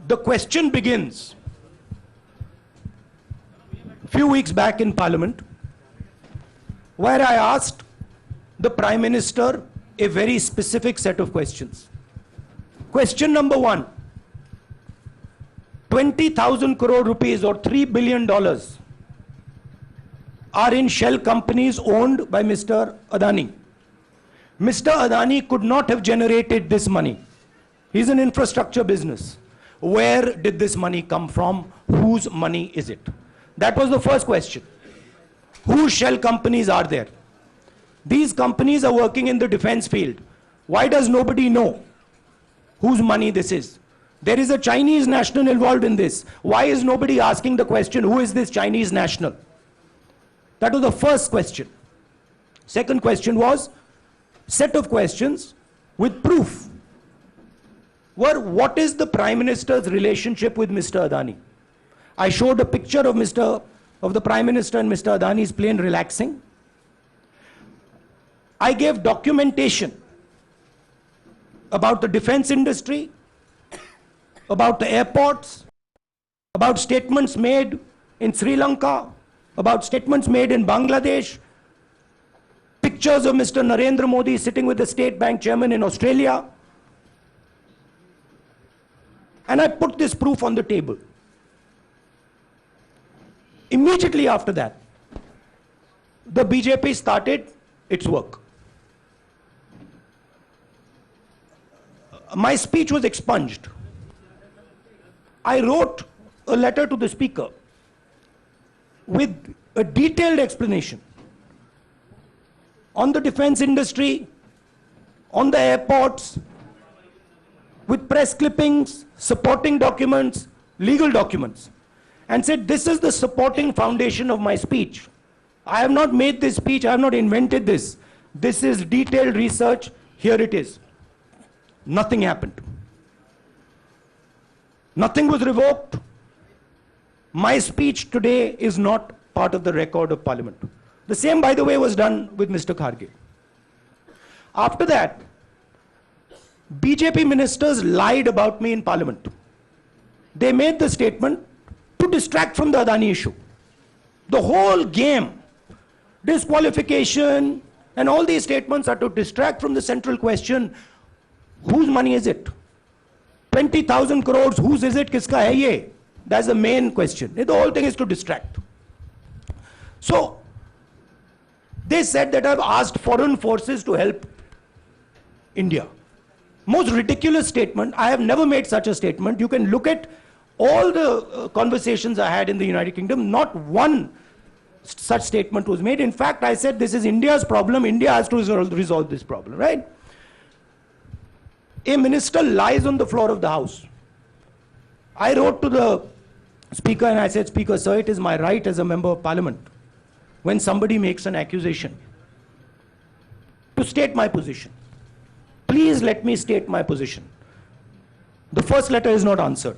The question begins. A few weeks back in Parliament, where I asked the Prime Minister a very specific set of questions. Question number one, 20,000 crore rupees or $3 billion are in shell companies owned by Mr. Adani. Mr. Adani could not have generated this money. He's an infrastructure business. Where did this money come from? Whose money is it? That was the first question. Whose shell companies are there? These companies are working in the defense field. Why does nobody know whose money this is? There is a Chinese national involved in this. Why is nobody asking the question, who is this Chinese national? That was the first question. Second question was, set of questions with proof. What is the Prime Minister's relationship with Mr. Adani? I showed a picture of the Prime Minister and Mr. Adani's plane relaxing. I gave documentation about the defense industry, about the airports, about statements made in Sri Lanka, about statements made in Bangladesh, pictures of Mr. Narendra Modi sitting with the State Bank chairman in Australia. And I put this proof on the table. Immediately after that, the BJP started its work. My speech was expunged. I wrote a letter to the Speaker with a detailed explanation on the defense industry, on the airports, with press clippings, supporting documents, legal documents, and said, this is the supporting foundation of my speech. I have not made this speech, I have not invented this. This is detailed research, here it is. Nothing happened. Nothing was revoked. My speech today is not part of the record of Parliament. The same, by the way, was done with Mr. Kharge. After that, BJP ministers lied about me in Parliament. They made the statement to distract from the Adani issue. The whole game, disqualification, and all these statements are to distract from the central question, whose money is it? 20,000 crores, whose is it? Kiska hai ye? That's the main question. The whole thing is to distract. So, they said that I've asked foreign forces to help India. Most ridiculous statement. I have never made such a statement. You can look at all the conversations I had in the United Kingdom. Not one such statement was made. In fact, I said this is India's problem. India has to resolve this problem, right? A minister lies on the floor of the House. I wrote to the Speaker and I said, Speaker, sir, it is my right as a member of Parliament, when somebody makes an accusation, to state my position. Please let me state my position. The first letter is not answered.